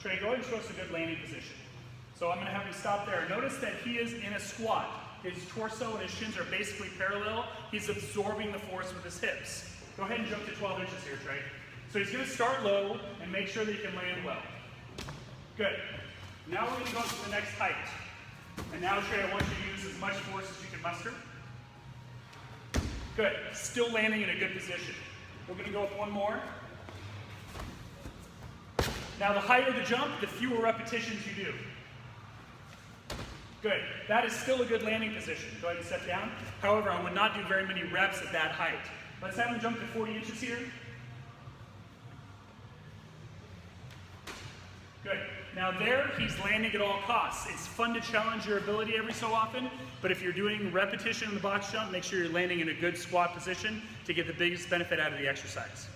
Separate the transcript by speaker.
Speaker 1: Trey, go ahead and show us a good landing position. So I'm going to have you stop there. Notice that he is in a squat. His torso and his shins are basically parallel. He's absorbing the force with his hips. Go ahead and jump to 12 inches here, Trey. So he's going to start low and make sure that he can land well. Good. Now we're going to go to the next height. And now, Trey, I want you to use as much force as you can muster. Good. Still landing in a good position. We're going to go with one more. Now, the higher the jump, the fewer repetitions you do. Good. That is still a good landing position. Go ahead and step down. However, I would not do very many reps at that height. Let's have him jump to 40 inches here. Good. Now there, he's landing at all costs. It's fun to challenge your ability every so often, but if you're doing repetition in the box jump, make sure you're landing in a good squat position to get the biggest benefit out of the exercise.